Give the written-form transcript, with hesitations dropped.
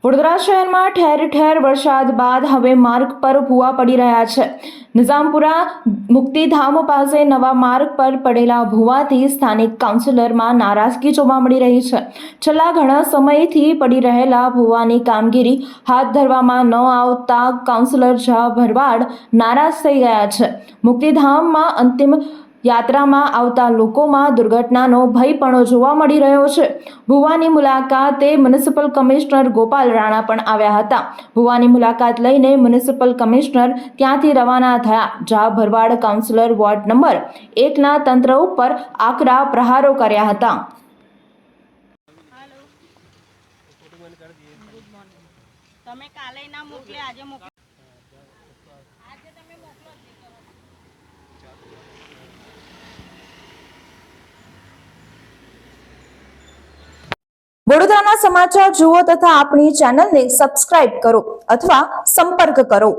વડોદરા શહેરમાં ઠેર ઠેર વરસાદ બાદ હવે માર્ગ પર ભૂવા પડી રહ્યા છે. નિઝામપુરા મુક્તિધામ પાસે નવા માર્ગ પર પડેલા ભૂવાથી સ્થાનિક કાઉન્સિલરમાં નારાજગી જોવા મળી રહી છે. છેલ્લા ઘણા સમયથી પડી રહેલા ભૂવાની કામગીરી હાથ ધરવામાં ન આવતા કાઉન્સિલર ઝા ભરવાડ નારાજ થઈ ગયા છે. મુક્તિધામમાં અંતિમ યાત્રામાં આવતા લોકોમાં દુર્ઘટનાનો ભય પણ જોવા મળી રહ્યો છે. ભૂવાની મુલાકાતે મ્યુનિસિપલ કમિશનર ગોપાલ રાણા પણ આવ્યા હતા. ભૂવાની મુલાકાત લઈને મ્યુનિસિપલ કમિશનર ત્યાંથી રવાના થયા. ઝા ભરવાડ કાઉન્સિલર વોર્ડ નંબર 1 ના તંત્ર ઉપર આકરા પ્રહારો કર્યા હતા. તમે કાલે ના મોકલે, આજે મોકલો. આજે તમે મોકલો. વડોદરાના સમાચાર જુઓ તથા આપણી ચેનલને સબસ્ક્રાઇબ કરો અથવા સંપર્ક કરો.